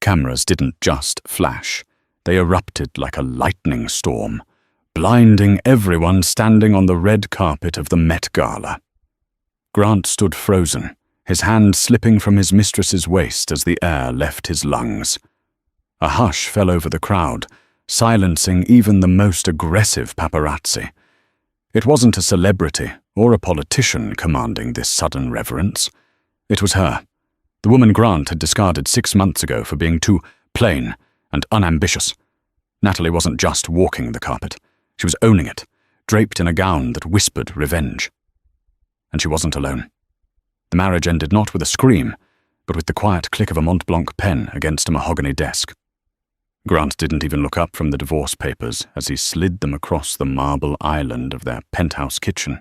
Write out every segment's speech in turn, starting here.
cameras didn't just flash. They erupted like a lightning storm, blinding everyone standing on the red carpet of the Met Gala. Grant stood frozen, his hand slipping from his mistress's waist as the air left his lungs. A hush fell over the crowd, silencing even the most aggressive paparazzi. It wasn't a celebrity or a politician commanding this sudden reverence. It was her, the woman Grant had discarded 6 months ago for being too plain and unambitious. Natalie wasn't just walking the carpet. She was owning it, draped in a gown that whispered revenge. And she wasn't alone. The marriage ended not with a scream, but with the quiet click of a Mont Blanc pen against a mahogany desk. Grant didn't even look up from the divorce papers as he slid them across the marble island of their penthouse kitchen.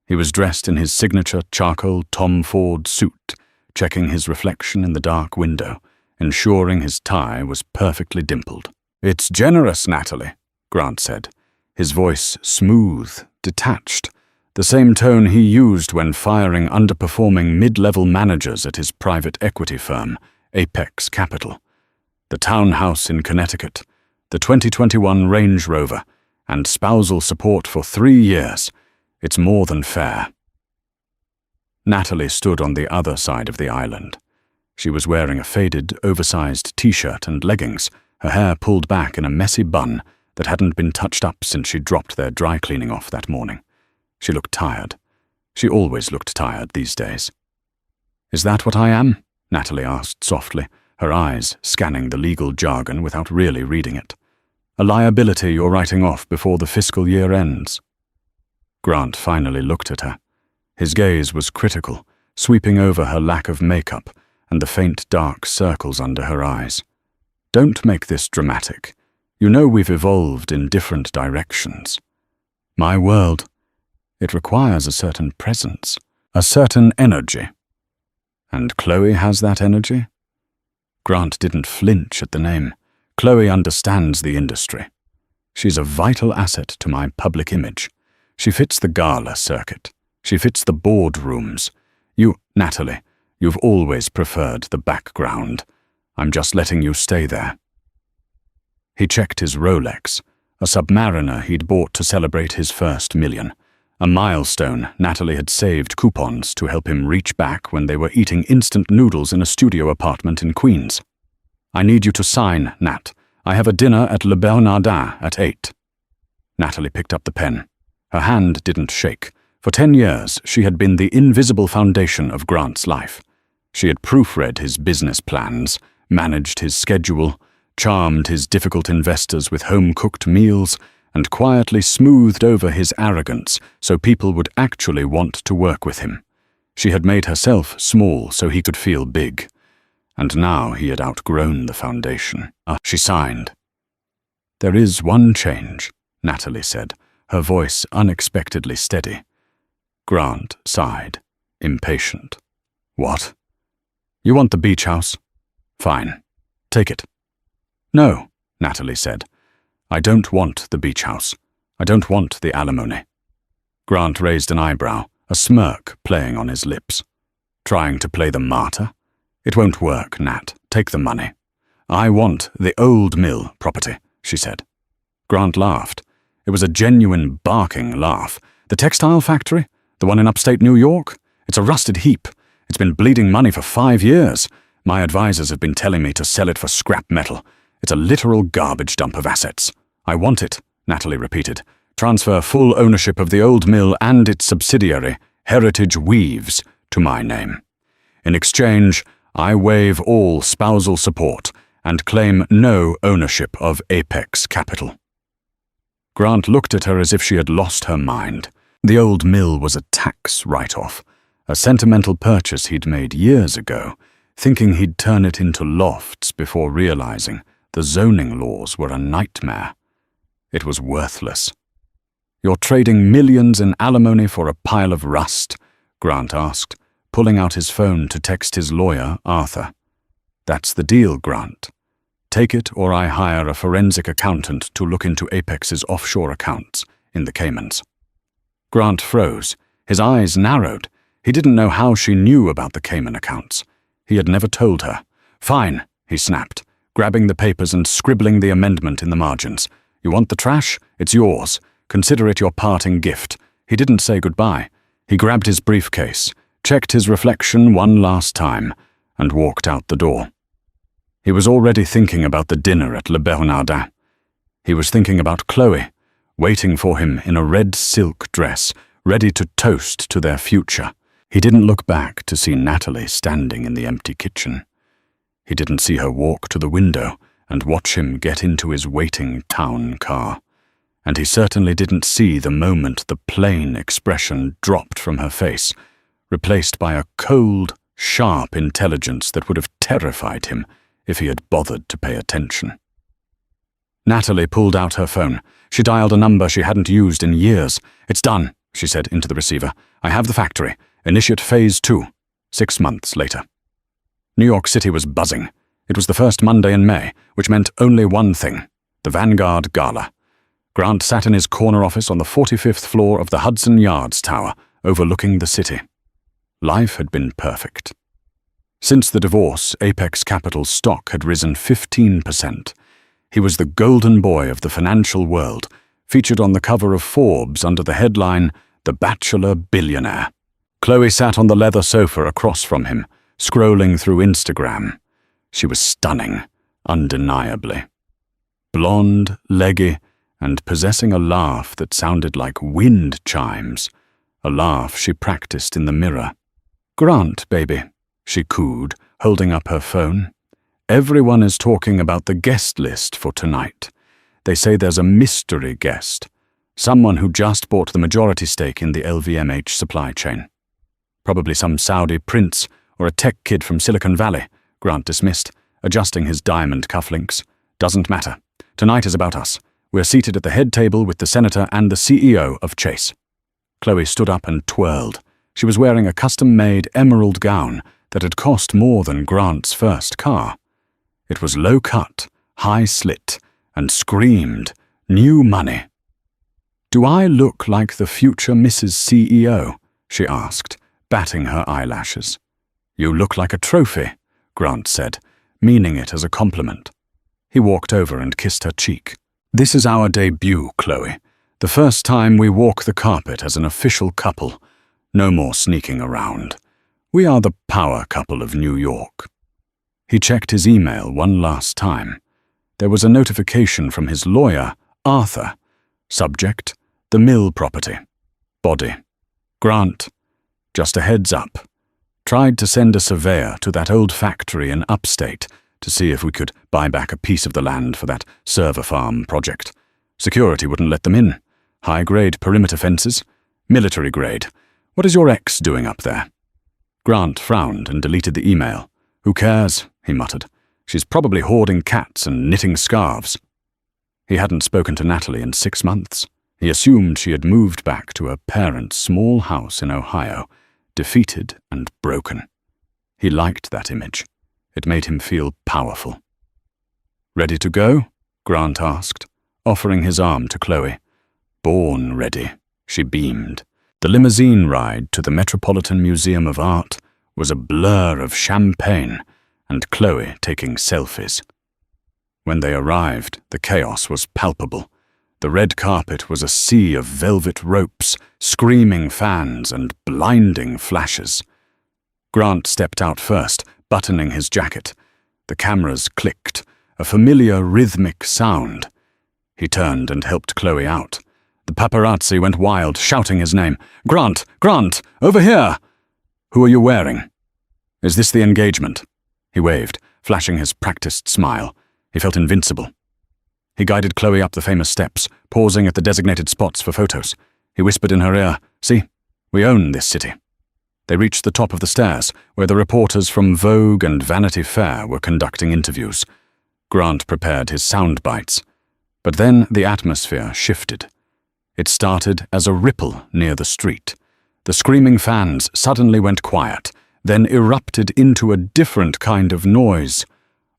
He was dressed in his signature charcoal Tom Ford suit, checking his reflection in the dark window, ensuring his tie was perfectly dimpled. "It's generous, Natalie," Grant said, his voice smooth, detached, the same tone he used when firing underperforming mid-level managers at his private equity firm, Apex Capital. The townhouse in Connecticut, the 2021 Range Rover, and spousal support for 3 years. It's more than fair. Natalie stood on the other side of the island. She was wearing a faded, oversized t-shirt and leggings, her hair pulled back in a messy bun that hadn't been touched up since she dropped their dry cleaning off that morning. She looked tired. She always looked tired these days. "Is that what I am?" Natalie asked softly, her eyes scanning the legal jargon without really reading it. "A liability you're writing off before the fiscal year ends?" Grant finally looked at her. His gaze was critical, sweeping over her lack of makeup and the faint dark circles under her eyes. "Don't make this dramatic. You know we've evolved in different directions. My world, it requires a certain presence, a certain energy. And Chloe has that energy?" Grant didn't flinch at the name. "Chloe understands the industry. She's a vital asset to my public image. She fits the gala circuit. She fits the boardrooms. Natalie, you've always preferred the background. I'm just letting you stay there." He checked his Rolex, a Submariner he'd bought to celebrate his first million, a milestone Natalie had saved coupons to help him reach back when they were eating instant noodles in a studio apartment in Queens. "I need you to sign, Nat. I have a dinner at Le Bernardin at 8. Natalie picked up the pen. Her hand didn't shake. For 10 years, she had been the invisible foundation of Grant's life. She had proofread his business plans, managed his schedule, charmed his difficult investors with home-cooked meals, and quietly smoothed over his arrogance so people would actually want to work with him. She had made herself small so he could feel big. And now he had outgrown the foundation. She signed. "There is one change," Natalie said, her voice unexpectedly steady. Grant sighed, impatient. "What?" "You want the beach house? Fine. Take it." "No," Natalie said. "I don't want the beach house. I don't want the alimony." Grant raised an eyebrow, a smirk playing on his lips. "Trying to play the martyr? It won't work, Nat. Take the money." "I want the old mill property," she said. Grant laughed. It was a genuine barking laugh. "The textile factory? The one in upstate New York? It's a rusted heap. It's been bleeding money for 5 years. My advisors have been telling me to sell it for scrap metal. It's a literal garbage dump of assets. I want it," Natalie repeated. "Transfer full ownership of the old mill and its subsidiary, Heritage Weaves, to my name. In exchange, I waive all spousal support and claim no ownership of Apex Capital." Grant looked at her as if she had lost her mind. The old mill was a tax write-off, a sentimental purchase he'd made years ago, thinking he'd turn it into lofts before realizing the zoning laws were a nightmare. It was worthless. "You're trading millions in alimony for a pile of rust?" Grant asked, pulling out his phone to text his lawyer, Arthur. "That's the deal, Grant. Take it or I hire a forensic accountant to look into Apex's offshore accounts in the Caymans." Grant froze. His eyes narrowed. He didn't know how she knew about the Cayman accounts. He had never told her. "Fine," he snapped, grabbing the papers and scribbling the amendment in the margins. You want the trash? It's yours. Consider it your parting gift. He didn't say goodbye. He grabbed his briefcase, checked his reflection one last time, and walked out the door. He was already thinking about the dinner at Le Bernardin. He was thinking about Chloe, waiting for him in a red silk dress, ready to toast to their future. He didn't look back to see Natalie standing in the empty kitchen. He didn't see her walk to the window and watch him get into his waiting town car. And he certainly didn't see the moment the plain expression dropped from her face, replaced by a cold, sharp intelligence that would have terrified him if he had bothered to pay attention. Natalie pulled out her phone. She dialed a number she hadn't used in years. "It's done," she said into the receiver. "I have the factory. Initiate Phase 2. 6 months later." New York City was buzzing. It was the first Monday in May, which meant only one thing: the Vanguard Gala. Grant sat in his corner office on the 45th floor of the Hudson Yards Tower, overlooking the city. Life had been perfect. Since the divorce, Apex Capital's stock had risen 15%. He was the golden boy of the financial world, featured on the cover of Forbes under the headline, "The Bachelor Billionaire." Chloe sat on the leather sofa across from him, scrolling through Instagram. She was stunning, undeniably. Blonde, leggy, and possessing a laugh that sounded like wind chimes, a laugh she practiced in the mirror. "Grant, baby," she cooed, holding up her phone. "Everyone is talking about the guest list for tonight. They say there's a mystery guest, someone who just bought the majority stake in the LVMH supply chain. Probably some Saudi prince or a tech kid from Silicon Valley," Grant dismissed, adjusting his diamond cufflinks. "Doesn't matter. Tonight is about us. We're seated at the head table with the senator and the CEO of Chase." Chloe stood up and twirled. She was wearing a custom-made emerald gown that had cost more than Grant's first car. It was low-cut, high-slit, and screamed, "New money." "Do I look like the future Mrs. CEO?" she asked, batting her eyelashes. "You look like a trophy," Grant said, meaning it as a compliment. He walked over and kissed her cheek. "This is our debut, Chloe. The first time we walk the carpet as an official couple. No more sneaking around. We are the power couple of New York." He checked his email one last time. There was a notification from his lawyer, Arthur. Subject: the mill property. Body: Grant. Just a heads up. Tried to send a surveyor to that old factory in upstate to see if we could buy back a piece of the land for that server farm project. Security wouldn't let them in. High-grade perimeter fences. Military grade. What is your ex doing up there? Grant frowned and deleted the email. "Who cares?" he muttered. "She's probably hoarding cats and knitting scarves." He hadn't spoken to Natalie in 6 months. He assumed she had moved back to her parents' small house in Ohio, defeated and broken. He liked that image. It made him feel powerful. "Ready to go?" Grant asked, offering his arm to Chloe. "Born ready," she beamed. The limousine ride to the Metropolitan Museum of Art was a blur of champagne and Chloe taking selfies. When they arrived, the chaos was palpable. The red carpet was a sea of velvet ropes, screaming fans, and blinding flashes. Grant stepped out first, buttoning his jacket. The cameras clicked, a familiar rhythmic sound. He turned and helped Chloe out. The paparazzi went wild, shouting his name. "Grant! Grant! Over here!" "Who are you wearing?" "Is this the engagement?" He waved, flashing his practiced smile. He felt invincible. He guided Chloe up the famous steps, pausing at the designated spots for photos. He whispered in her ear, "See, we own this city." They reached the top of the stairs, where the reporters from Vogue and Vanity Fair were conducting interviews. Grant prepared his sound bites. But then the atmosphere shifted. It started as a ripple near the street. The screaming fans suddenly went quiet, then erupted into a different kind of noise,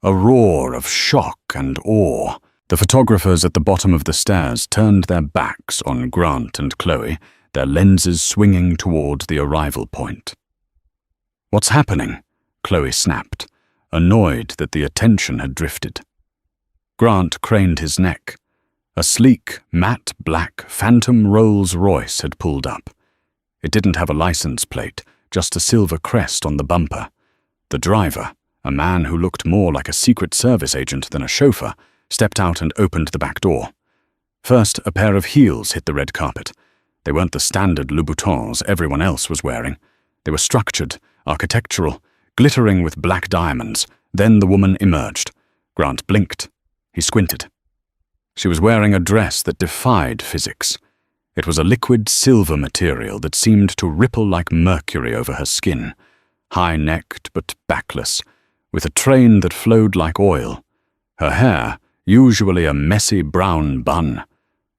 a roar of shock and awe. The photographers at the bottom of the stairs turned their backs on Grant and Chloe, their lenses swinging toward the arrival point. "What's happening?" Chloe snapped. annoyed that the attention had drifted. Grant craned his neck. A sleek, matte black Phantom Rolls-Royce had pulled up. It didn't have a license plate, just a silver crest on the bumper. The driver, a man who looked more like a Secret Service agent than a chauffeur, stepped out and opened the back door. First, a pair of heels hit the red carpet. They weren't the standard Louboutins everyone else was wearing. They were structured, architectural, glittering with black diamonds. Then the woman emerged. Grant blinked. He squinted. She was wearing a dress that defied physics. It was a liquid silver material that seemed to ripple like mercury over her skin, high-necked but backless, with a train that flowed like oil. Her hair, usually a messy brown bun,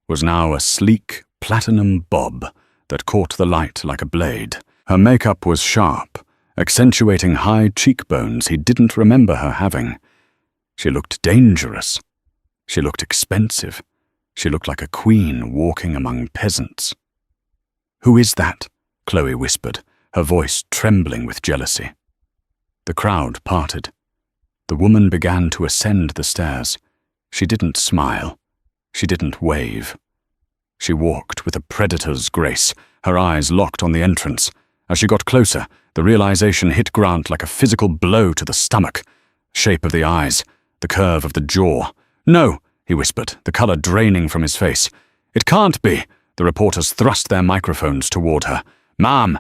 was now a sleek platinum bob that caught the light like a blade. Her makeup was sharp, accentuating high cheekbones he didn't remember her having. She looked dangerous. She looked expensive. She looked like a queen walking among peasants. "Who is that?" Chloe whispered, her voice trembling with jealousy. The crowd parted. The woman began to ascend the stairs. She didn't smile. She didn't wave. She walked with a predator's grace, her eyes locked on the entrance. As she got closer, the realization hit Grant like a physical blow to the stomach. Shape of the eyes, the curve of the jaw. "No," he whispered, the color draining from his face. "It can't be." The reporters thrust their microphones toward her. Ma'am,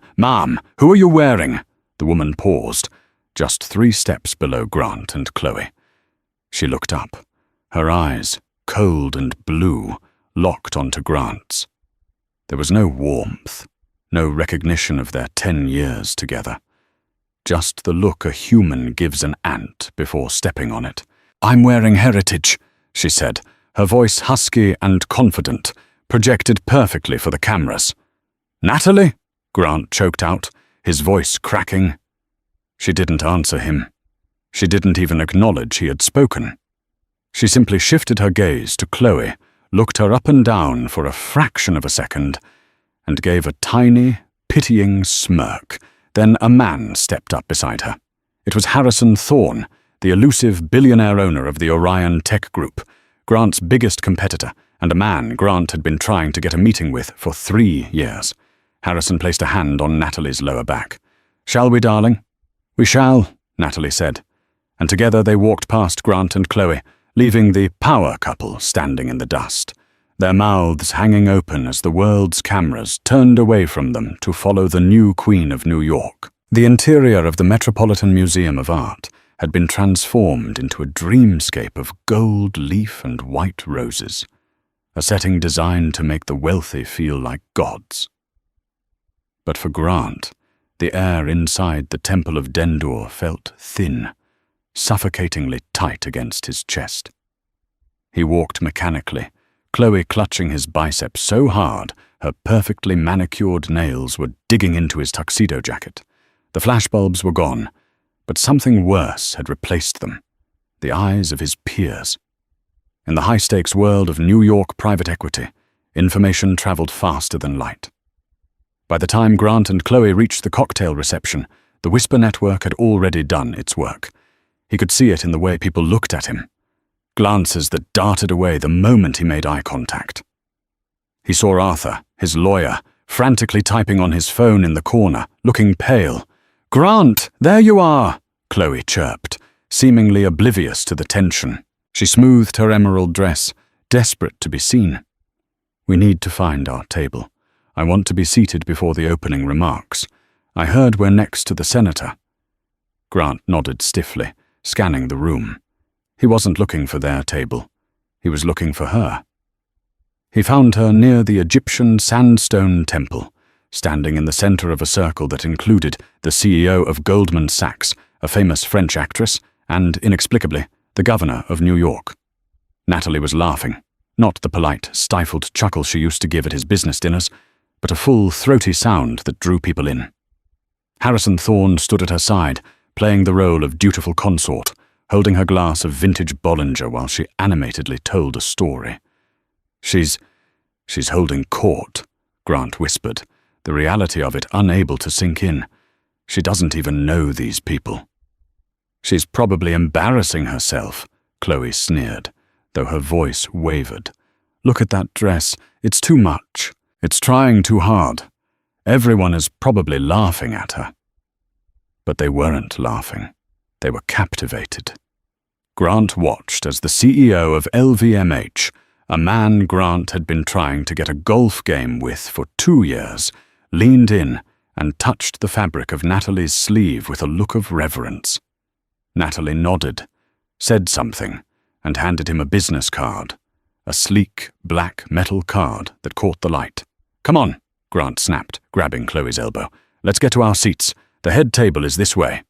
who are you wearing?" The woman paused, just 3 steps below Grant and Chloe. She looked up, her eyes, cold and blue, locked onto Grant's. There was no warmth, no recognition of their 10 years together. Just the look a human gives an ant before stepping on it. "I'm wearing heritage," she said, her voice husky and confident, projected perfectly for the cameras. "Natalie?" Grant choked out, his voice cracking. She didn't answer him. She didn't even acknowledge he had spoken. She simply shifted her gaze to Chloe, looked her up and down for a fraction of a second, and gave a tiny, pitying smirk. Then a man stepped up beside her. It was Harrison Thorne, the elusive billionaire owner of the Orion Tech Group, Grant's biggest competitor, and a man Grant had been trying to get a meeting with for 3 years. Harrison placed a hand on Natalie's lower back. "Shall we, darling?" "We shall," Natalie said. And together they walked past Grant and Chloe, leaving the power couple standing in the dust, their mouths hanging open as the world's cameras turned away from them to follow the new Queen of New York. The interior of the Metropolitan Museum of Art had been transformed into a dreamscape of gold leaf and white roses, a setting designed to make the wealthy feel like gods. But for Grant, the air inside the Temple of Dendur felt thin, suffocatingly tight against his chest. He walked mechanically, Chloe clutching his biceps so hard her perfectly manicured nails were digging into his tuxedo jacket. The flashbulbs were gone, but something worse had replaced them: the eyes of his peers. In the high-stakes world of New York private equity, information traveled faster than light. By the time Grant and Chloe reached the cocktail reception, the Whisper Network had already done its work. He could see it in the way people looked at him, glances that darted away the moment he made eye contact. He saw Arthur, his lawyer, frantically typing on his phone in the corner, looking pale. "Grant, there you are!" Chloe chirped, seemingly oblivious to the tension. She smoothed her emerald dress, desperate to be seen. "We need to find our table. I want to be seated before the opening remarks. I heard we're next to the senator." Grant nodded stiffly, scanning the room. He wasn't looking for their table. He was looking for her. He found her near the Egyptian sandstone temple, standing in the center of a circle that included the CEO of Goldman Sachs, a famous French actress, and, inexplicably, the governor of New York. Natalie was laughing, not the polite, stifled chuckle she used to give at his business dinners, but a full, throaty sound that drew people in. Harrison Thorne stood at her side, playing the role of dutiful consort, holding her glass of vintage Bollinger while she animatedly told a story. She's holding court," Grant whispered, the reality of it unable to sink in. "She doesn't even know these people." She's probably embarrassing herself, Chloe sneered, though her voice wavered. Look at that dress. It's too much. It's trying too hard. Everyone is probably laughing at her. But they weren't laughing. They were captivated. Grant watched as the CEO of LVMH, a man Grant had been trying to get a golf game with for 2 years, leaned in and touched the fabric of Natalie's sleeve with a look of reverence. Natalie nodded, said something, and handed him a business card, a sleek, black metal card that caught the light. "Come on," Grant snapped, grabbing Chloe's elbow. "Let's get to our seats. The head table is this way."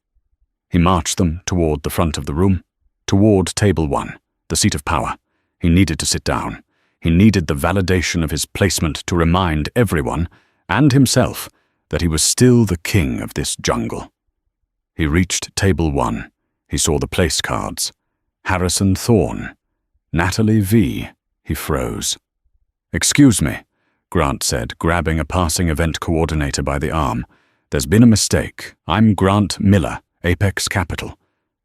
He marched them toward the front of the room, toward table 1, the seat of power. He needed to sit down. He needed the validation of his placement to remind everyone, and himself, that he was still the king of this jungle. He reached table 1. He saw the place cards. Harrison Thorne. Natalie V. He froze. "Excuse me," Grant said, grabbing a passing event coordinator by the arm. "There's been a mistake. I'm Grant Miller, Apex Capital.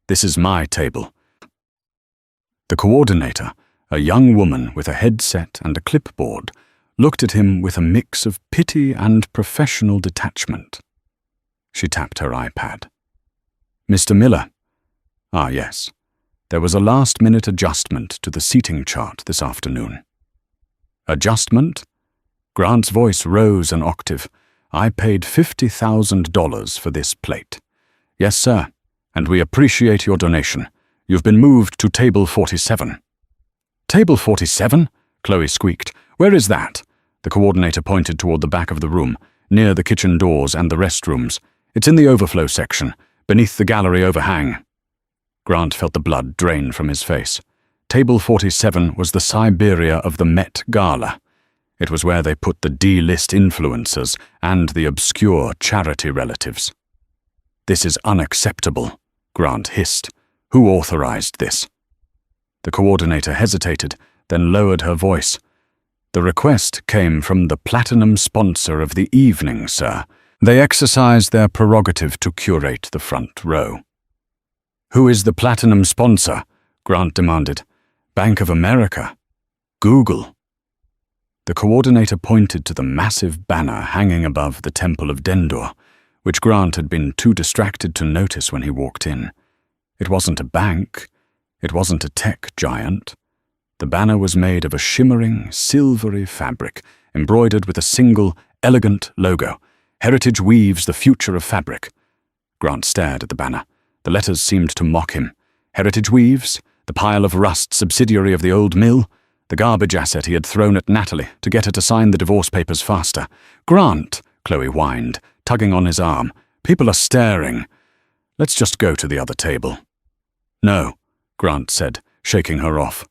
This is my table." The coordinator, a young woman with a headset and a clipboard, looked at him with a mix of pity and professional detachment. She tapped her iPad. "Mr. Miller." "Ah, yes. There was a last-minute adjustment to the seating chart this afternoon." "Adjustment?" Grant's voice rose an octave. "I paid $50,000 for this plate." "Yes, sir, and we appreciate your donation. You've been moved to table 47. "Table 47? Chloe squeaked. "Where is that?" The coordinator pointed toward the back of the room, near the kitchen doors and the restrooms. "It's in the overflow section, beneath the gallery overhang." Grant felt the blood drain from his face. Table 47 was the Siberia of the Met Gala. It was where they put the D-list influencers and the obscure charity relatives. "This is unacceptable," Grant hissed. "Who authorized this?" The coordinator hesitated, then lowered her voice. "The request came from the platinum sponsor of the evening, sir. They exercised their prerogative to curate the front row." "Who is the platinum sponsor?" Grant demanded. "Bank of America? Google?" The coordinator pointed to the massive banner hanging above the Temple of Dendor, which Grant had been too distracted to notice when he walked in. It wasn't a bank. It wasn't a tech giant. The banner was made of a shimmering, silvery fabric, embroidered with a single, elegant logo. "Heritage weaves the future of fabric." Grant stared at the banner. The letters seemed to mock him. Heritage weaves, the pile of rust subsidiary of the old mill, the garbage asset he had thrown at Natalie to get her to sign the divorce papers faster. "Grant," Chloe whined, tugging on his arm. "People are staring. Let's just go to the other table." "No," Grant said, shaking her off.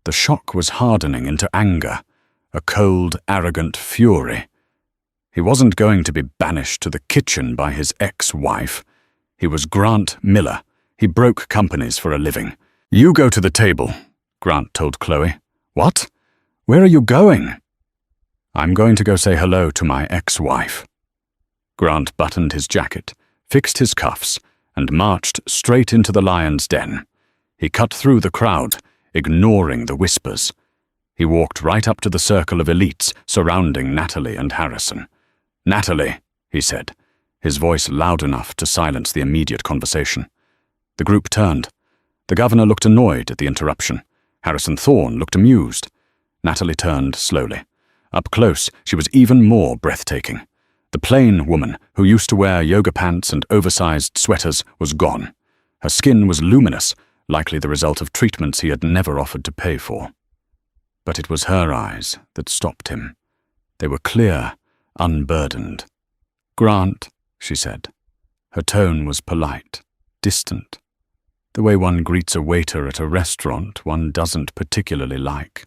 The shock was hardening into anger, a cold, arrogant fury. He wasn't going to be banished to the kitchen by his ex-wife. He was Grant Miller. He broke companies for a living. "You go to the table," Grant told Chloe. "What? Where are you going?" "I'm going to go say hello to my ex-wife." Grant buttoned his jacket, fixed his cuffs, and marched straight into the lion's den. He cut through the crowd, ignoring the whispers. He walked right up to the circle of elites surrounding Natalie and Harrison. "Natalie," he said, his voice loud enough to silence the immediate conversation. The group turned. The governor looked annoyed at the interruption. Harrison Thorne looked amused. Natalie turned slowly. Up close, she was even more breathtaking. The plain woman who used to wear yoga pants and oversized sweaters was gone. Her skin was luminous, likely the result of treatments he had never offered to pay for. But it was her eyes that stopped him. They were clear, unburdened. "Grant," she said. Her tone was polite, distant, the way one greets a waiter at a restaurant one doesn't particularly like.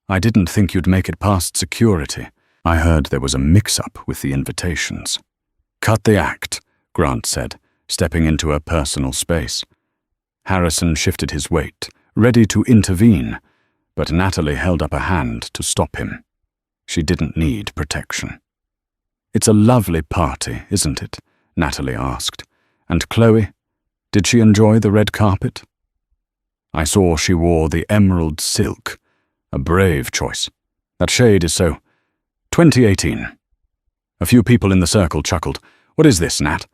"I didn't think you'd make it past security. I heard there was a mix-up with the invitations." "Cut the act," Grant said, stepping into her personal space. Harrison shifted his weight, ready to intervene, but Natalie held up a hand to stop him. She didn't need protection. "It's a lovely party, isn't it?" Natalie asked. "And Chloe?" Did she enjoy the red carpet? I saw she wore the emerald silk. A brave choice. That shade is so 2018. A few people in the circle chuckled. What is this, Nat?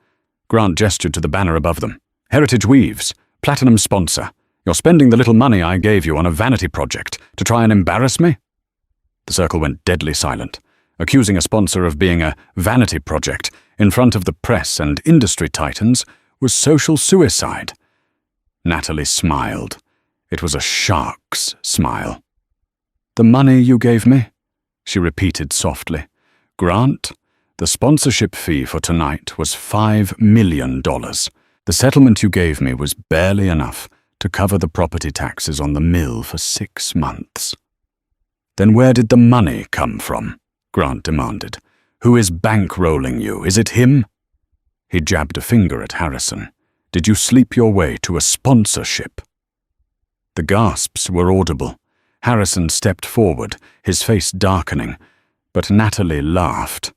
Grant gestured to the banner above them. Heritage Weaves, platinum sponsor. You're spending the little money I gave you on a vanity project to try and embarrass me? The circle went deadly silent. Accusing a sponsor of being a vanity project in front of the press and industry titans was social suicide. Natalie smiled. It was a shark's smile. The money you gave me? She repeated softly. Grant, the sponsorship fee for tonight was $5 million. The settlement you gave me was barely enough to cover the property taxes on the mill for 6 months. Then where did the money come from? Grant demanded. Who is bankrolling you? Is it him? He jabbed a finger at Harrison. Did you sleep your way to a sponsorship? The gasps were audible. Harrison stepped forward, his face darkening, but Natalie laughed.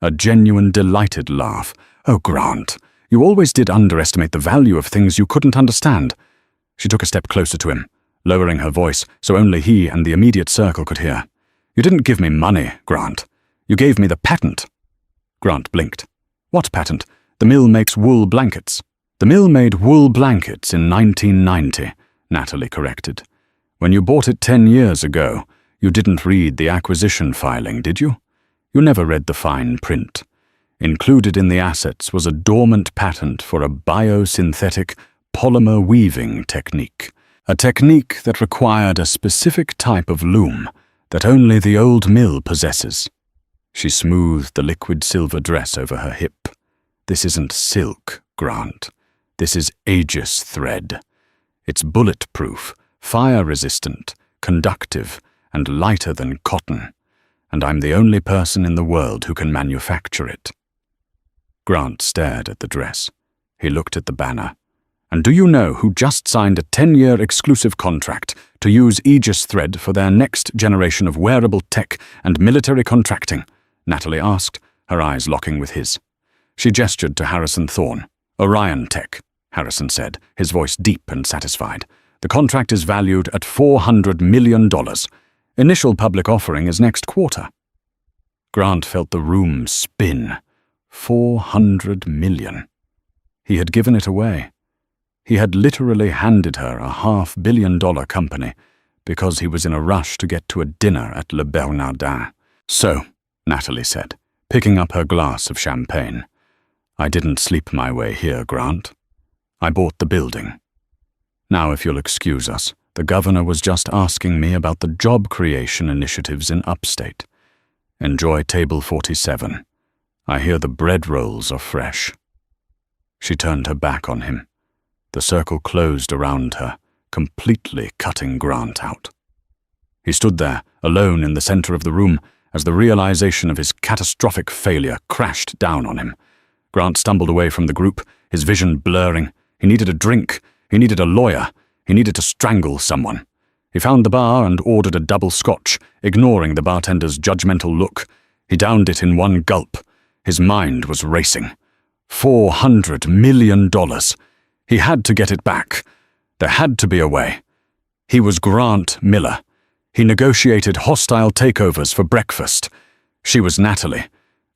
A genuine, delighted laugh. Oh, Grant, you always did underestimate the value of things you couldn't understand. She took a step closer to him, lowering her voice so only he and the immediate circle could hear. You didn't give me money, Grant. You gave me the patent. Grant blinked. What patent? The mill makes wool blankets. The mill made wool blankets in 1990, Natalie corrected. When you bought it 10 years ago, you didn't read the acquisition filing, did you? You never read the fine print. Included in the assets was a dormant patent for a biosynthetic polymer weaving technique. A technique that required a specific type of loom that only the old mill possesses. She smoothed the liquid silver dress over her hip. This isn't silk, Grant. This is Aegis thread. It's bulletproof, fire-resistant, conductive, and lighter than cotton, and I'm the only person in the world who can manufacture it. Grant stared at the dress. He looked at the banner. And do you know who just signed a 10-year exclusive contract to use Aegis thread for their next generation of wearable tech and military contracting? Natalie asked, her eyes locking with his. She gestured to Harrison Thorne. Orion Tech, Harrison said, his voice deep and satisfied. The contract is valued at $400 million. Initial public offering is next quarter. Grant felt the room spin. $400 million. He had given it away. He had literally handed her a $500 million company because he was in a rush to get to a dinner at Le Bernardin. So, Natalie said, picking up her glass of champagne, I didn't sleep my way here, Grant. I bought the building. Now, if you'll excuse us, the governor was just asking me about the job creation initiatives in upstate. Enjoy table 47. I hear the bread rolls are fresh. She turned her back on him. The circle closed around her, completely cutting Grant out. He stood there, alone in the center of the room, as the realization of his catastrophic failure crashed down on him. Grant stumbled away from the group, his vision blurring. He needed a drink. He needed a lawyer. He needed to strangle someone. He found the bar and ordered a double scotch, ignoring the bartender's judgmental look. He downed it in one gulp. His mind was racing. $400 million. He had to get it back. There had to be a way. He was Grant Miller. He negotiated hostile takeovers for breakfast. She was Natalie.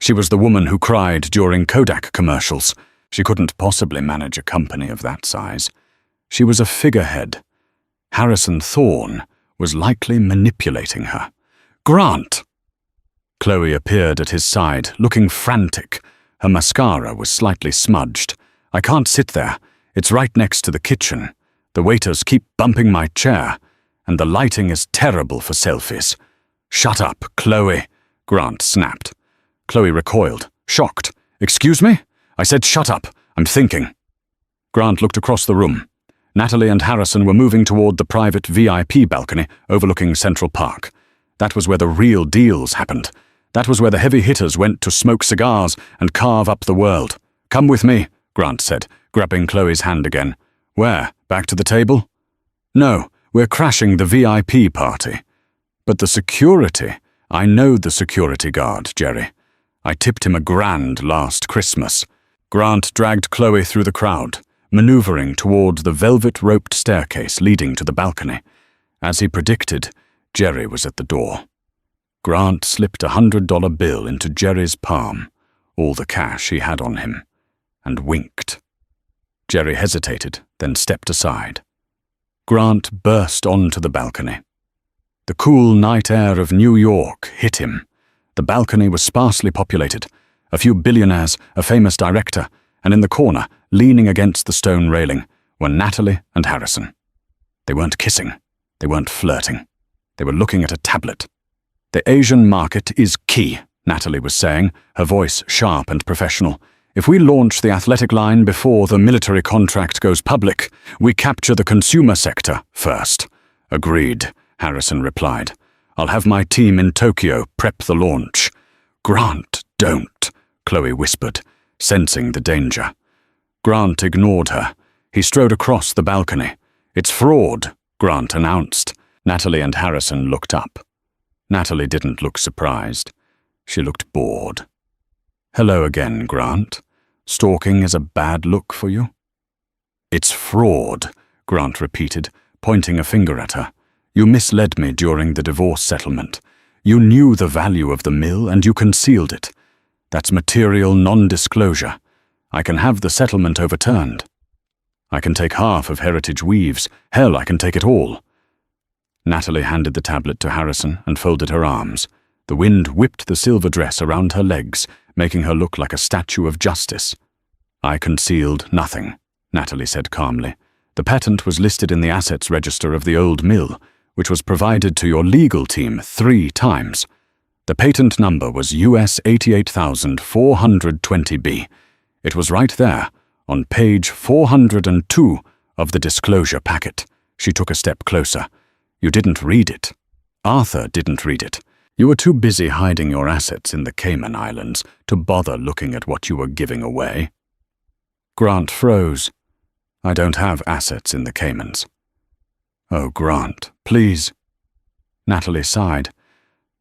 She was the woman who cried during Kodak commercials. She couldn't possibly manage a company of that size. She was a figurehead. Harrison Thorne was likely manipulating her. Grant! Chloe appeared at his side, looking frantic. Her mascara was slightly smudged. I can't sit there. It's right next to the kitchen. The waiters keep bumping my chair, and the lighting is terrible for selfies. Shut up, Chloe, Grant snapped. Chloe recoiled, shocked. Excuse me? I said shut up. I'm thinking. Grant looked across the room. Natalie and Harrison were moving toward the private VIP balcony overlooking Central Park. That was where the real deals happened. That was where the heavy hitters went to smoke cigars and carve up the world. Come with me, Grant said, grabbing Chloe's hand again. Where? Back to the table? No, we're crashing the VIP party. But the security, I know the security guard, Jerry. I tipped him $1,000 last Christmas. Grant dragged Chloe through the crowd. maneuvering toward the velvet-roped staircase leading to the balcony. As he predicted, Jerry was at the door. Grant slipped a $100 bill into Jerry's palm, all the cash he had on him, and winked. Jerry hesitated, then stepped aside. Grant burst onto the balcony. The cool night air of New York hit him. The balcony was sparsely populated, a few billionaires, a famous director, and in the corner, leaning against the stone railing, were Natalie and Harrison. They weren't kissing. They weren't flirting. They were looking at a tablet. "The Asian market is key," Natalie was saying, her voice sharp and professional. "If we launch the athletic line before the military contract goes public, we capture the consumer sector first." "Agreed," Harrison replied. "I'll have my team in Tokyo prep the launch." "Grant, don't," Chloe whispered, sensing the danger. Grant ignored her. He strode across the balcony. "It's fraud," Grant announced. Natalie and Harrison looked up. Natalie didn't look surprised. She looked bored. "Hello again, Grant. Stalking is a bad look for you?" "It's fraud," Grant repeated, pointing a finger at her. "You misled me during the divorce settlement. You knew the value of the mill and you concealed it. That's material non-disclosure. I can have the settlement overturned. I can take half of Heritage Weaves. Hell, I can take it all." Natalie handed the tablet to Harrison and folded her arms. The wind whipped the silver dress around her legs, making her look like a statue of justice. "I concealed nothing," Natalie said calmly. "The patent was listed in the assets register of the old mill, which was provided to your legal team 3 times. The patent number was US 88,420B. It was right there, on page 402 of the disclosure packet." She took a step closer. "You didn't read it. Arthur didn't read it. You were too busy hiding your assets in the Cayman Islands to bother looking at what you were giving away." Grant froze. "I don't have assets in the Caymans." "Oh, Grant, please." Natalie sighed.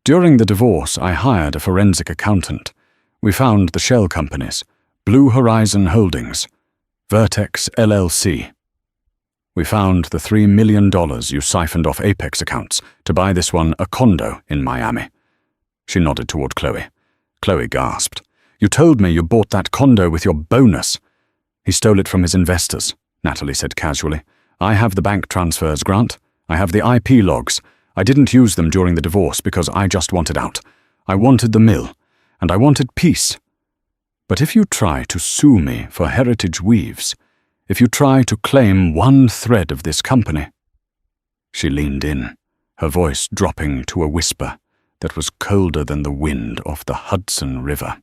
"During the divorce, I hired a forensic accountant. We found the shell companies, Blue Horizon Holdings, Vertex LLC. We found the $3 million you siphoned off Apex accounts to buy this one a condo in Miami." She nodded toward Chloe. Chloe gasped. "You told me you bought that condo with your bonus." "He stole it from his investors," Natalie said casually. "I have the bank transfers, Grant. I have the IP logs. I didn't use them during the divorce because I just wanted out. I wanted the mill, and I wanted peace. But if you try to sue me for Heritage Weaves, if you try to claim one thread of this company—" She leaned in, her voice dropping to a whisper that was colder than the wind off the Hudson River.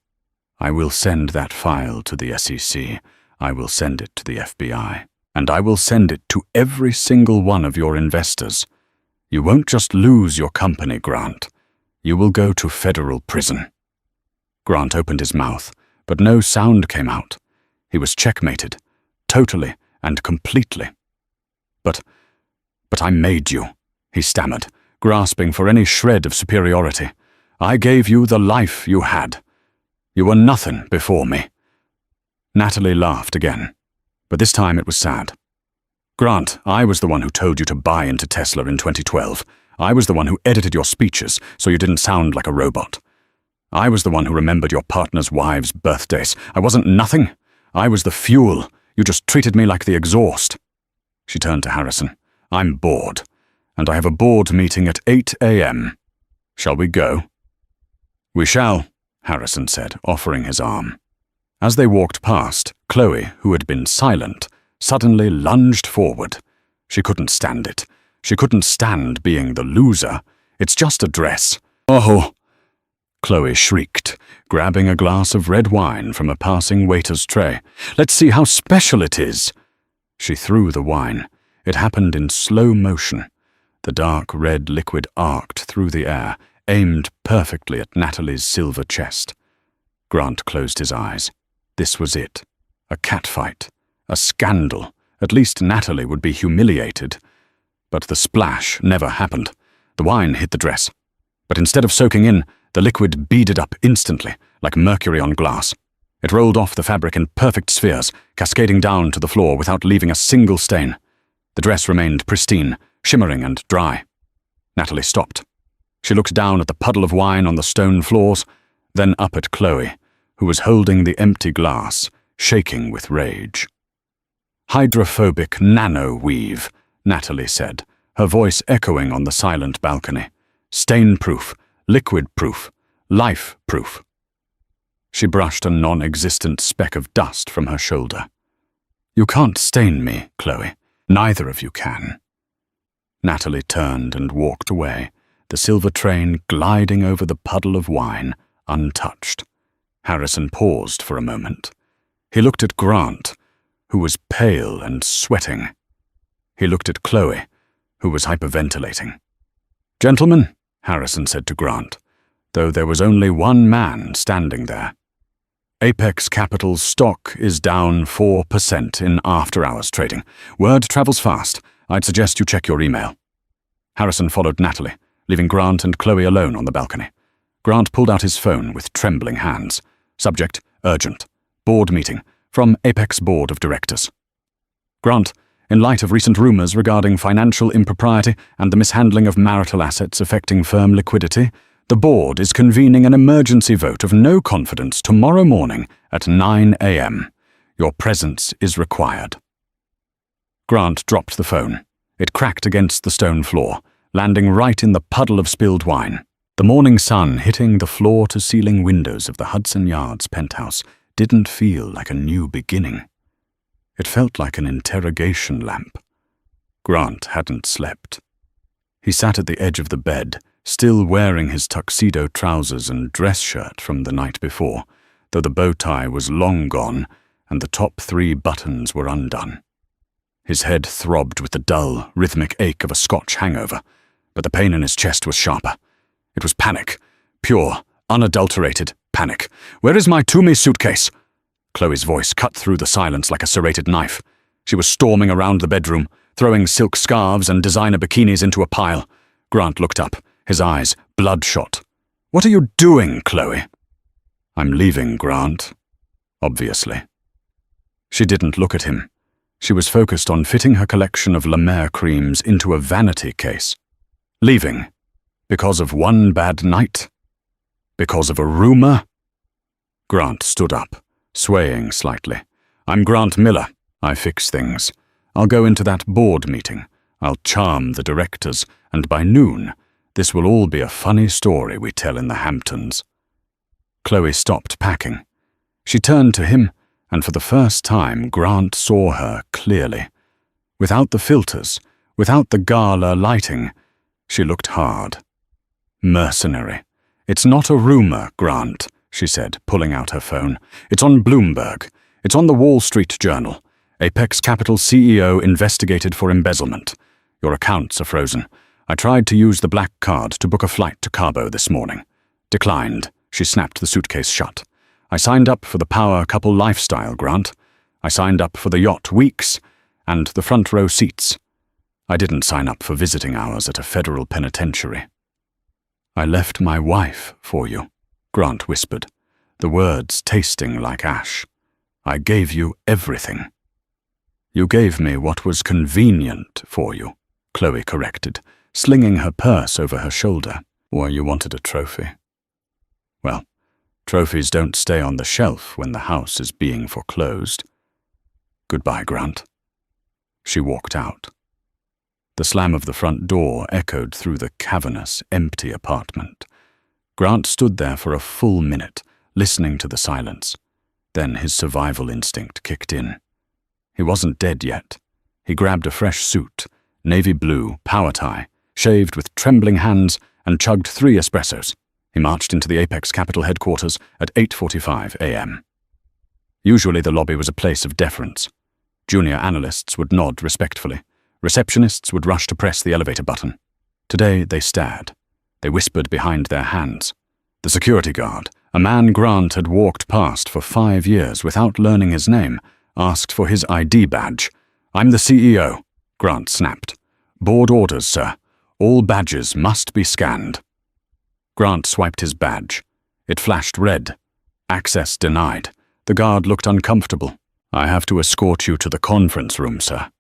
"I will send that file to the SEC. I will send it to the FBI. And I will send it to every single one of your investors. You won't just lose your company, Grant. You will go to federal prison." Grant opened his mouth, but no sound came out. He was checkmated, totally and completely. But I made you," he stammered, grasping for any shred of superiority. "I gave you the life you had. You were nothing before me." Natalie laughed again, but this time it was sad. "Grant, I was the one who told you to buy into Tesla in 2012. I was the one who edited your speeches so you didn't sound like a robot. I was the one who remembered your partner's wives' birthdays. I wasn't nothing. I was the fuel. You just treated me like the exhaust." She turned to Harrison. "I'm bored, and I have a board meeting at 8 a.m. Shall we go?" "We shall," Harrison said, offering his arm. As they walked past, Chloe, who had been silent, suddenly lunged forward. She couldn't stand it. She couldn't stand being the loser. "It's just a dress." "Oh!" Chloe shrieked, grabbing a glass of red wine from a passing waiter's tray. "Let's see how special it is." She threw the wine. It happened in slow motion. The dark red liquid arced through the air, aimed perfectly at Natalie's silver chest. Grant closed his eyes. This was it. A catfight. A scandal. At least Natalie would be humiliated. But the splash never happened. The wine hit the dress. But instead of soaking in, the liquid beaded up instantly, like mercury on glass. It rolled off the fabric in perfect spheres, cascading down to the floor without leaving a single stain. The dress remained pristine, shimmering and dry. Natalie stopped. She looked down at the puddle of wine on the stone floors, then up at Chloe, who was holding the empty glass, shaking with rage. "Hydrophobic nano-weave," Natalie said, her voice echoing on the silent balcony. "Stain-proof, liquid-proof, life-proof." She brushed a non-existent speck of dust from her shoulder. "You can't stain me, Chloe. Neither of you can." Natalie turned and walked away, the silver train gliding over the puddle of wine, untouched. Harrison paused for a moment. He looked at Grant, who was pale and sweating. He looked at Chloe, who was hyperventilating. "Gentlemen," Harrison said to Grant, though there was only one man standing there, "Apex Capital's stock is down 4% in after-hours trading. Word travels fast. I'd suggest you check your email." Harrison followed Natalie, leaving Grant and Chloe alone on the balcony. Grant pulled out his phone with trembling hands. Subject, urgent. Board meeting, from Apex Board of Directors. "Grant, in light of recent rumors regarding financial impropriety and the mishandling of marital assets affecting firm liquidity, the board is convening an emergency vote of no confidence tomorrow morning at 9 a.m. Your presence is required." Grant dropped the phone. It cracked against the stone floor, landing right in the puddle of spilled wine. The morning sun hitting the floor-to-ceiling windows of the Hudson Yards penthouse didn't feel like a new beginning. It felt like an interrogation lamp. Grant hadn't slept. He sat at the edge of the bed, still wearing his tuxedo trousers and dress shirt from the night before, though the bow tie was long gone and the top 3 buttons were undone. His head throbbed with the dull, rhythmic ache of a Scotch hangover, but the pain in his chest was sharper. It was panic. Pure, unadulterated panic. "Where is my Toomey suitcase?" Chloe's voice cut through the silence like a serrated knife. She was storming around the bedroom, throwing silk scarves and designer bikinis into a pile. Grant looked up, his eyes bloodshot. "What are you doing, Chloe?" "I'm leaving, Grant." Obviously. She didn't look at him. She was focused on fitting her collection of La Mer creams into a vanity case. Leaving. Because of one bad night? Because of a rumor? Grant stood up, swaying slightly. "I'm Grant Miller. I fix things. I'll go into that board meeting. I'll charm the directors, and by noon, this will all be a funny story we tell in the Hamptons." Chloe stopped packing. She turned to him, and for the first time Grant saw her clearly. Without the filters, without the gala lighting, she looked hard. "Mercenary. It's not a rumor, Grant," she said, pulling out her phone. "It's on Bloomberg. It's on the Wall Street Journal. Apex Capital CEO investigated for embezzlement. Your accounts are frozen. I tried to use the black card to book a flight to Cabo this morning. Declined." She snapped the suitcase shut. "I signed up for the power couple lifestyle, Grant. I signed up for the yacht weeks and the front row seats. I didn't sign up for visiting hours at a federal penitentiary." "I left my wife for you," Grant whispered, the words tasting like ash. "I gave you everything." "You gave me what was convenient for you," Chloe corrected, slinging her purse over her shoulder. "Why, you wanted a trophy." "Well, trophies don't stay on the shelf when the house is being foreclosed." "Goodbye, Grant." She walked out. The slam of the front door echoed through the cavernous, empty apartment. Grant stood there for a full minute, listening to the silence. Then his survival instinct kicked in. He wasn't dead yet. He grabbed a fresh suit, navy blue, power tie, shaved with trembling hands, and chugged 3 espressos. He marched into the Apex Capital headquarters at 8:45 a.m. Usually the lobby was a place of deference. Junior analysts would nod respectfully. Receptionists would rush to press the elevator button. Today they stared. They whispered behind their hands. The security guard, a man Grant had walked past for 5 years without learning his name, asked for his ID badge. "I'm the CEO," Grant snapped. "Board orders, sir. All badges must be scanned." Grant swiped his badge. It flashed red. Access denied. The guard looked uncomfortable. "I have to escort you to the conference room, sir."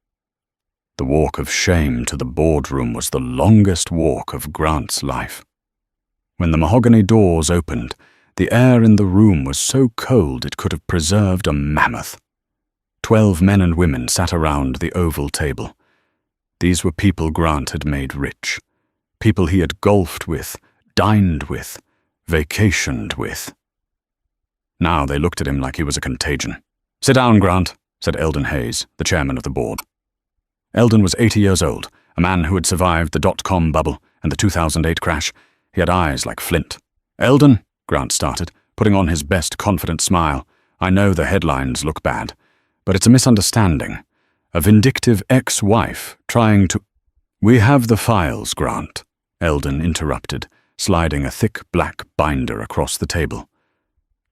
The walk of shame to the boardroom was the longest walk of Grant's life. When the mahogany doors opened, the air in the room was so cold it could have preserved a mammoth. 12 men and women sat around the oval table. These were people Grant had made rich, people he had golfed with, dined with, vacationed with. Now they looked at him like he was a contagion. "Sit down, Grant," said Eldon Hayes, the chairman of the board. Eldon was 80 years old, a man who had survived the dot-com bubble and the 2008 crash. He had eyes like flint. "Eldon," Grant started, putting on his best confident smile, "I know the headlines look bad, but it's a misunderstanding. A vindictive ex-wife trying to—" "We have the files, Grant," Eldon interrupted, sliding a thick black binder across the table.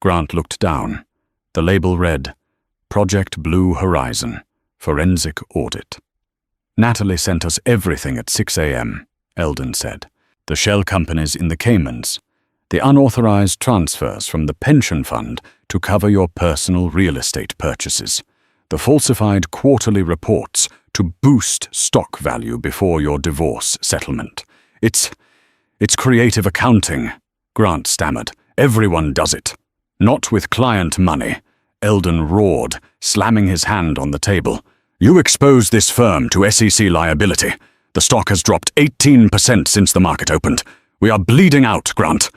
Grant looked down. The label read, "Project Blue Horizon, Forensic Audit." "Natalie sent us everything at 6 a.m., Eldon said. "The shell companies in the Caymans, the unauthorized transfers from the pension fund to cover your personal real estate purchases, the falsified quarterly reports to boost stock value before your divorce settlement. It's creative accounting," Grant stammered. "Everyone does it." "Not with client money," Eldon roared, slamming his hand on the table. "You expose this firm to SEC liability. The stock has dropped 18% since the market opened. We are bleeding out, Grant."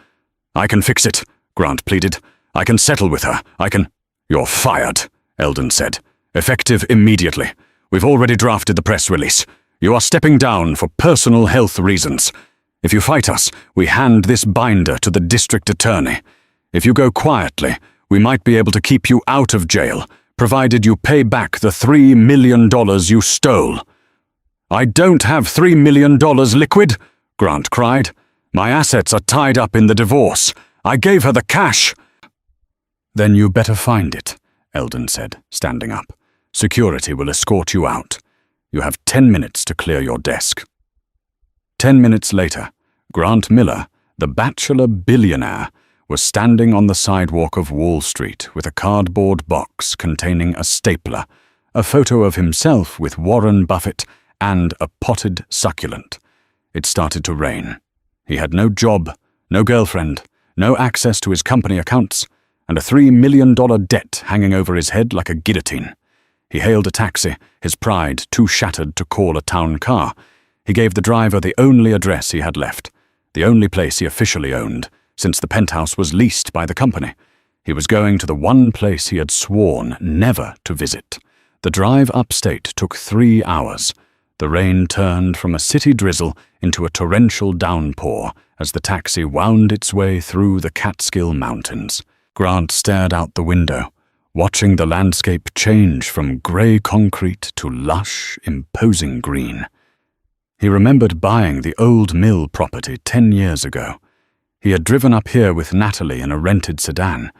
"I can fix it," Grant pleaded. "I can settle with her. I can—" "You're fired," Eldon said. "Effective immediately. We've already drafted the press release. You are stepping down for personal health reasons. If you fight us, we hand this binder to the district attorney. If you go quietly, we might be able to keep you out of jail, provided you pay back the $3 million you stole." "I don't have $3 million liquid," Grant cried. "My assets are tied up in the divorce. I gave her the cash." "Then you better find it," Eldon said, standing up. "Security will escort you out. You have 10 minutes to clear your desk." 10 minutes later, Grant Miller, the bachelor billionaire, was standing on the sidewalk of Wall Street with a cardboard box containing a stapler, a photo of himself with Warren Buffett, and a potted succulent. It started to rain. He had no job, no girlfriend, no access to his company accounts, and a $3 million debt hanging over his head like a guillotine. He hailed a taxi, his pride too shattered to call a town car. He gave the driver the only address he had left, the only place he officially owned, since the penthouse was leased by the company. He was going to the one place he had sworn never to visit. The drive upstate took 3 hours. The rain turned from a city drizzle into a torrential downpour as the taxi wound its way through the Catskill Mountains. Grant stared out the window, watching the landscape change from grey concrete to lush, imposing green. He remembered buying the old mill property 10 years ago. He had driven up here with Natalie in a rented sedan.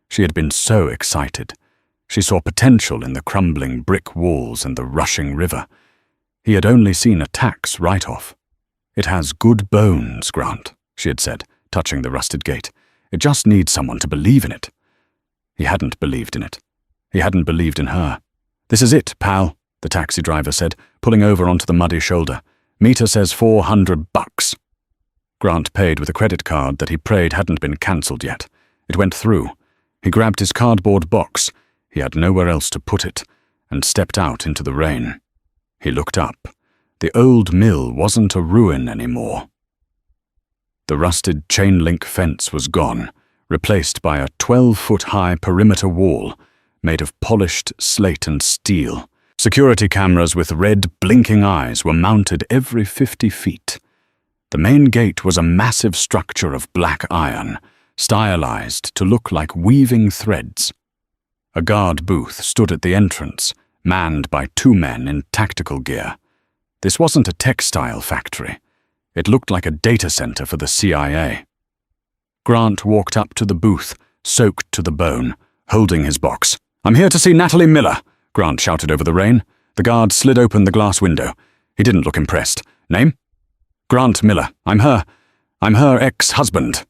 She had been so excited. She saw potential in the crumbling brick walls and the rushing river. He had only seen a tax write-off. "It has good bones, Grant," she had said, touching the rusted gate. "It just needs someone to believe in it." He hadn't believed in it. He hadn't believed in her. "This is it, pal," the taxi driver said, pulling over onto the muddy shoulder. "Meter says $400. Grant paid with a credit card that he prayed hadn't been cancelled yet. It went through. He grabbed his cardboard box, he had nowhere else to put it, and stepped out into the rain. He looked up. The old mill wasn't a ruin anymore. The rusted chain-link fence was gone, replaced by a 12-foot-high perimeter wall made of polished slate and steel. Security cameras with red, blinking eyes were mounted every 50 feet. The main gate was a massive structure of black iron, stylized to look like weaving threads. A guard booth stood at the entrance, manned by 2 men in tactical gear. This wasn't a textile factory. It looked like a data center for the CIA. Grant walked up to the booth, soaked to the bone, holding his box. "I'm here to see Natalie Miller," Grant shouted over the rain. The guard slid open the glass window. He didn't look impressed. "Name?" "Grant Miller. I'm her ex-husband."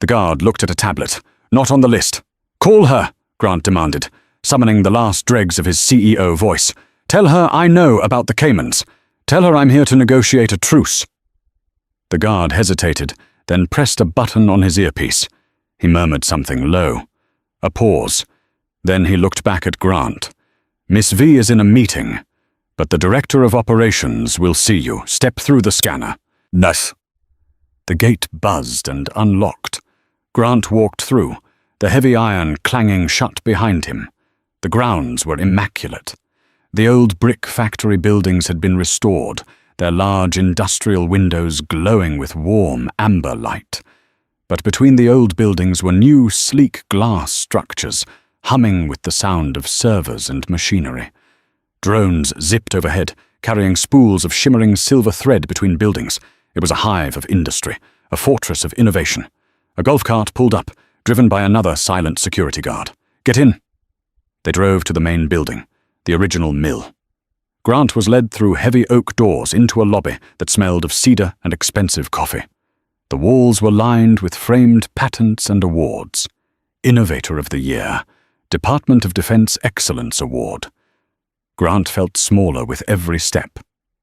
The guard looked at a tablet. "Not on the list." "Call her," Grant demanded, summoning the last dregs of his CEO voice. "Tell her I know about the Caymans. Tell her I'm here to negotiate a truce." The guard hesitated, then pressed a button on his earpiece. He murmured something low. A pause. Then he looked back at Grant. "Miss V is in a meeting, but the Director of Operations will see you. Step through the scanner." "Yes." The gate buzzed and unlocked. Grant walked through, the heavy iron clanging shut behind him. The grounds were immaculate. The old brick factory buildings had been restored, their large industrial windows glowing with warm amber light. But between the old buildings were new, sleek glass structures, humming with the sound of servers and machinery. Drones zipped overhead, carrying spools of shimmering silver thread between buildings. It was a hive of industry, a fortress of innovation. A golf cart pulled up, driven by another silent security guard. "Get in." They drove to the main building, the original mill. Grant was led through heavy oak doors into a lobby that smelled of cedar and expensive coffee. The walls were lined with framed patents and awards. Innovator of the Year, Department of Defense Excellence Award. Grant felt smaller with every step.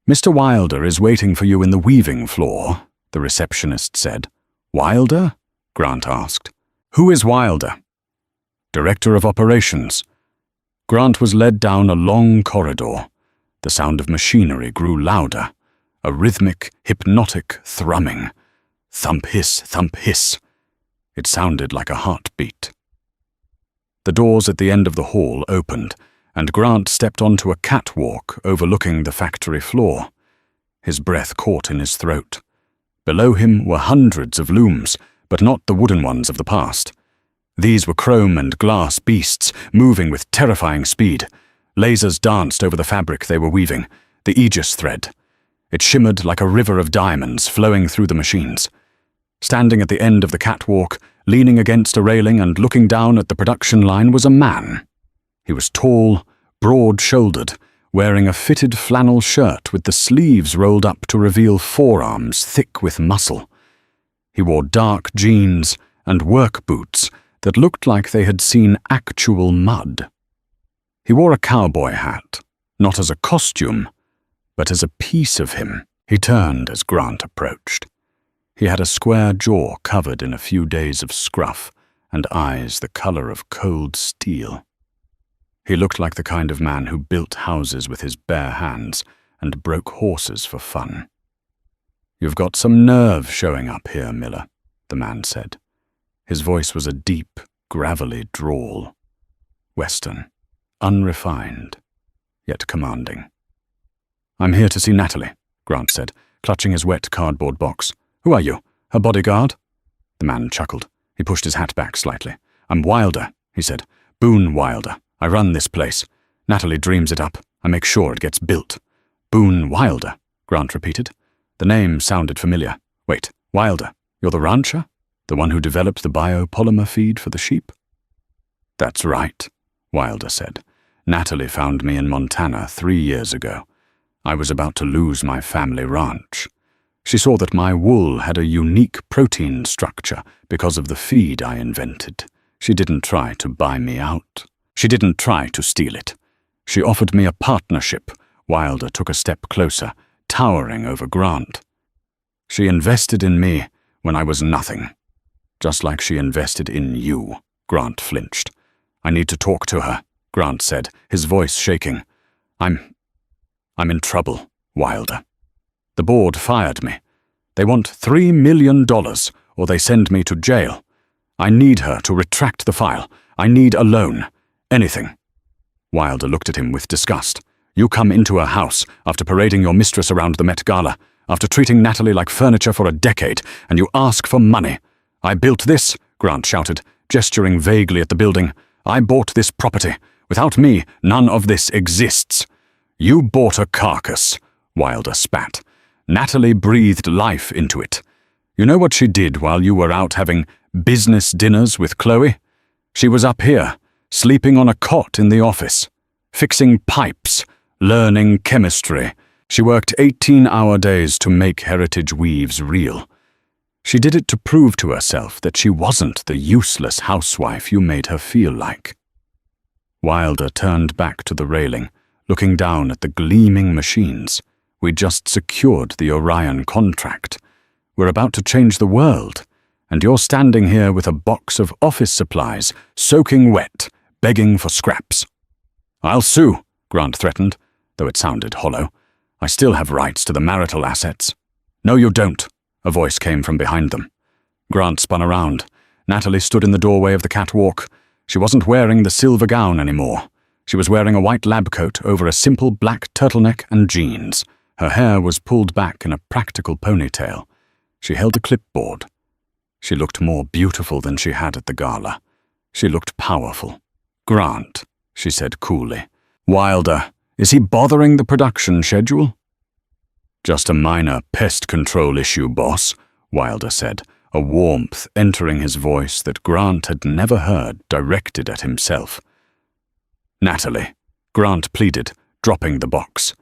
"Mr. Wilder is waiting for you in the weaving floor," the receptionist said. "Wilder?" Grant asked. "Who is Wilder?" "Director of Operations." Grant was led down a long corridor. The sound of machinery grew louder, a rhythmic, hypnotic thrumming. Thump hiss, thump hiss. It sounded like a heartbeat. The doors at the end of the hall opened, and Grant stepped onto a catwalk overlooking the factory floor. His breath caught in his throat. Below him were hundreds of looms, but not the wooden ones of the past. These were chrome and glass beasts, moving with terrifying speed. Lasers danced over the fabric they were weaving, the aegis thread. It shimmered like a river of diamonds flowing through the machines. Standing at the end of the catwalk, leaning against a railing and looking down at the production line was a man. He was tall, broad-shouldered, wearing a fitted flannel shirt with the sleeves rolled up to reveal forearms thick with muscle. He wore dark jeans and work boots that looked like they had seen actual mud. He wore a cowboy hat, not as a costume, but as a piece of him. He turned as Grant approached. He had a square jaw covered in a few days of scruff and eyes the color of cold steel. He looked like the kind of man who built houses with his bare hands and broke horses for fun. "You've got some nerve showing up here, Miller," the man said. His voice was a deep, gravelly drawl. Western, unrefined, yet commanding. "I'm here to see Natalie," Grant said, clutching his wet cardboard box. "Who are you? Her bodyguard?" The man chuckled. He pushed his hat back slightly. "I'm Wilder," he said. "Boone Wilder. I run this place. Natalie dreams it up. I make sure it gets built." "Boone Wilder," Grant repeated. The name sounded familiar. "Wait, Wilder, you're the rancher? The one who developed the biopolymer feed for the sheep?" "That's right," Wilder said. "Natalie found me in Montana 3 years ago. I was about to lose my family ranch. She saw that my wool had a unique protein structure because of the feed I invented. She didn't try to buy me out. She didn't try to steal it. She offered me a partnership." Wilder took a step closer, towering over Grant. "She invested in me when I was nothing. Just like she invested in you." Grant flinched. "I need to talk to her," Grant said, his voice shaking. I'm in trouble, Wilder. The board fired me. They want $3 million, or they send me to jail. I need her to retract the file. I need a loan. Anything." Wilder looked at him with disgust. "You come into her house after parading your mistress around the Met Gala, after treating Natalie like furniture for a decade, and you ask for money. I built this," Grant shouted, gesturing vaguely at the building. "I bought this property. Without me, none of this exists." "You bought a carcass," Wilder spat. "Natalie breathed life into it. You know what she did while you were out having business dinners with Chloe? She was up here, sleeping on a cot in the office, fixing pipes, learning chemistry. She worked 18-hour days to make Heritage Weaves real. She did it to prove to herself that she wasn't the useless housewife you made her feel like." Wilder turned back to the railing, looking down at the gleaming machines. We'd just secured the Orion contract. We're about to change the world, and you're standing here with a box of office supplies, soaking wet, begging for scraps. I'll sue, Grant threatened, though it sounded hollow. I still have rights to the marital assets. No, you don't, a voice came from behind them. Grant spun around. Natalie stood in the doorway of the catwalk. She wasn't wearing the silver gown anymore. She was wearing a white lab coat over a simple black turtleneck and jeans. Her hair was pulled back in a practical ponytail. She held a clipboard. She looked more beautiful than she had at the gala. She looked powerful. Grant, she said coolly. Wilder, is he bothering the production schedule? Just a minor pest control issue, boss, Wilder said, a warmth entering his voice that Grant had never heard directed at himself. Natalie, Grant pleaded, dropping the box.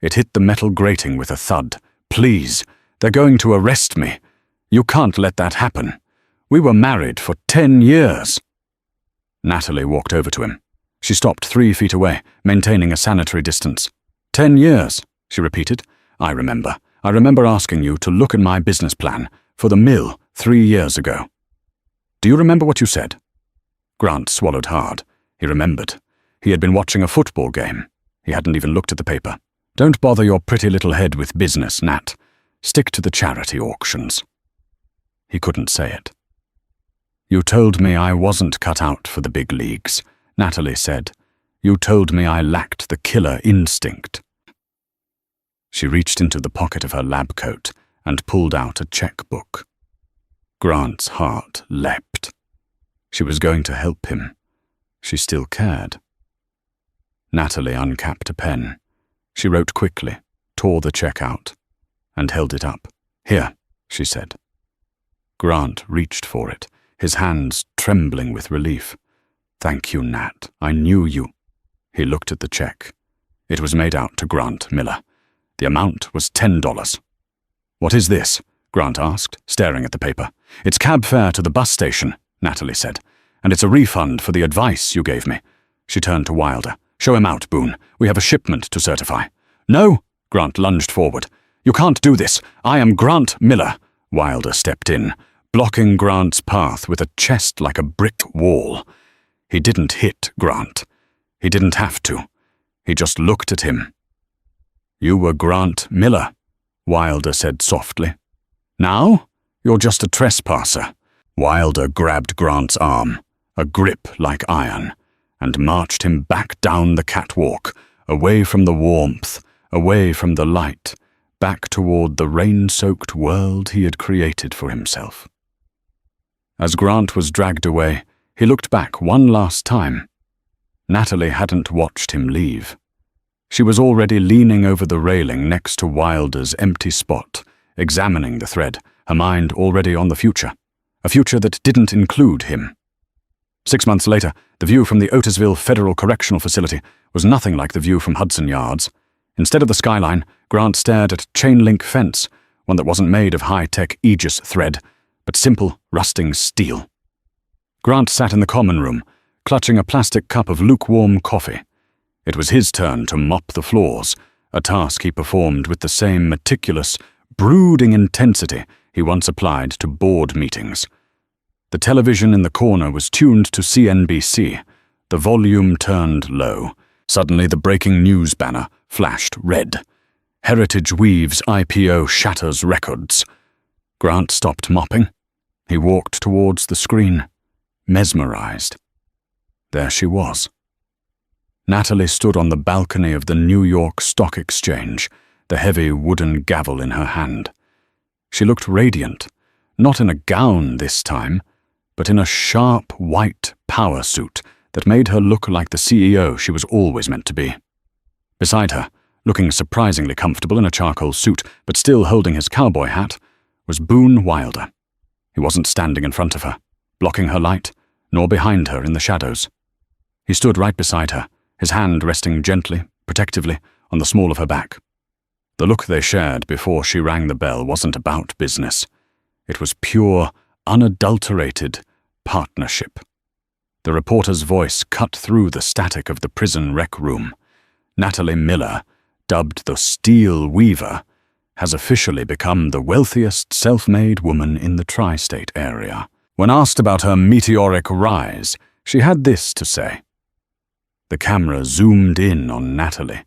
It hit the metal grating with a thud. Please, they're going to arrest me. You can't let that happen. We were married for 10 years. Natalie walked over to him. She stopped 3 feet away, maintaining a sanitary distance. 10 years, she repeated. I remember. I remember asking you to look at my business plan for the mill 3 years ago. Do you remember what you said? Grant swallowed hard. He remembered. He had been watching a football game. He hadn't even looked at the paper. Don't bother your pretty little head with business, Nat. Stick to the charity auctions. He couldn't say it. You told me I wasn't cut out for the big leagues, Natalie said. You told me I lacked the killer instinct. She reached into the pocket of her lab coat and pulled out a checkbook. Grant's heart leapt. She was going to help him. She still cared. Natalie uncapped a pen. She wrote quickly, tore the check out, and held it up. Here, she said. Grant reached for it, his hands trembling with relief. Thank you, Nat. I knew you. He looked at the check. It was made out to Grant Miller. The amount was $10. What is this? Grant asked, staring at the paper. It's cab fare to the bus station, Natalie said, and it's a refund for the advice you gave me. She turned to Wilder. Show him out, Boone. We have a shipment to certify. No, Grant lunged forward. You can't do this. I am Grant Miller. Wilder stepped in, blocking Grant's path with a chest like a brick wall. He didn't hit Grant. He didn't have to. He just looked at him. You were Grant Miller, Wilder said softly. Now, you're just a trespasser. Wilder grabbed Grant's arm, a grip like iron, and marched him back down the catwalk, away from the warmth, away from the light, back toward the rain-soaked world he had created for himself. As Grant was dragged away, he looked back one last time. Natalie hadn't watched him leave. She was already leaning over the railing next to Wilder's empty spot, examining the thread, her mind already on the future, a future that didn't include him. 6 months later, the view from the Otisville Federal Correctional Facility was nothing like the view from Hudson Yards. Instead of the skyline, Grant stared at a chain-link fence, one that wasn't made of high-tech Aegis thread, but simple, rusting steel. Grant sat in the common room, clutching a plastic cup of lukewarm coffee. It was his turn to mop the floors, a task he performed with the same meticulous, brooding intensity he once applied to board meetings. The television in the corner was tuned to CNBC, the volume turned low. Suddenly the breaking news banner flashed red. Heritage Weave's IPO shatters records. Grant stopped mopping. He walked towards the screen, mesmerized. There she was. Natalie stood on the balcony of the New York Stock Exchange, the heavy wooden gavel in her hand. She looked radiant, not in a gown this time, but in a sharp white power suit that made her look like the CEO she was always meant to be. Beside her, looking surprisingly comfortable in a charcoal suit but still holding his cowboy hat, was Boone Wilder. He wasn't standing in front of her, blocking her light, nor behind her in the shadows. He stood right beside her, his hand resting gently, protectively, on the small of her back. The look they shared before she rang the bell wasn't about business. It was pure, unadulterated partnership. The reporter's voice cut through the static of the prison rec room. Natalie Miller, dubbed the Steel Weaver, has officially become the wealthiest self-made woman in the tri-state area. When asked about her meteoric rise, she had this to say. The camera zoomed in on Natalie.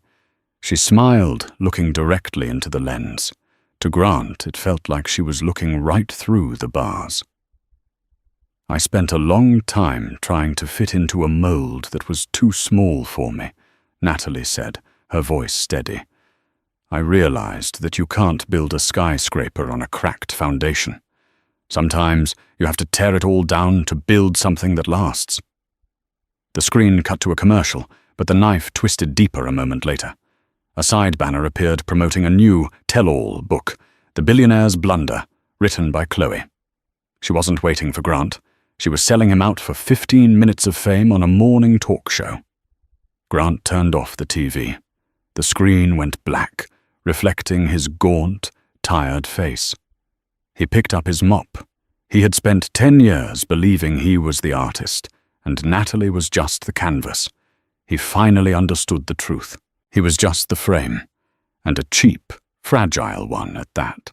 She smiled, looking directly into the lens. To Grant, it felt like she was looking right through the bars. I spent a long time trying to fit into a mold that was too small for me, Natalie said, her voice steady. I realized that you can't build a skyscraper on a cracked foundation. Sometimes you have to tear it all down to build something that lasts. The screen cut to a commercial, but the knife twisted deeper a moment later. A side banner appeared promoting a new tell-all book, The Billionaire's Blunder, written by Chloe. She wasn't waiting for Grant. She was selling him out for 15 minutes of fame on a morning talk show. Grant turned off the TV. The screen went black, reflecting his gaunt, tired face. He picked up his mop. He had spent 10 years believing he was the artist, and Natalie was just the canvas. He finally understood the truth. He was just the frame, and a cheap, fragile one at that.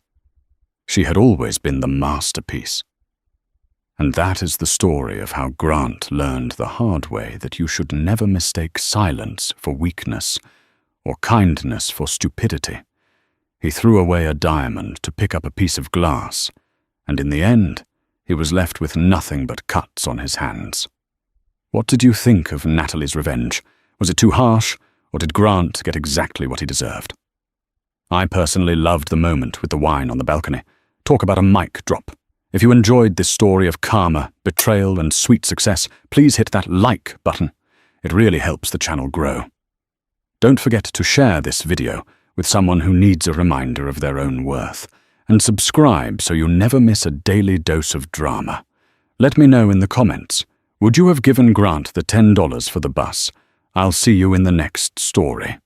She had always been the masterpiece. And that is the story of how Grant learned the hard way that you should never mistake silence for weakness or kindness for stupidity. He threw away a diamond to pick up a piece of glass, and in the end, he was left with nothing but cuts on his hands. What did you think of Natalie's revenge? Was it too harsh, or did Grant get exactly what he deserved? I personally loved the moment with the wine on the balcony. Talk about a mic drop. If you enjoyed this story of karma, betrayal, and sweet success, please hit that like button. It really helps the channel grow. Don't forget to share this video with someone who needs a reminder of their own worth, and subscribe so you never miss a daily dose of drama. Let me know in the comments, would you have given Grant the $10 for the bus? I'll see you in the next story.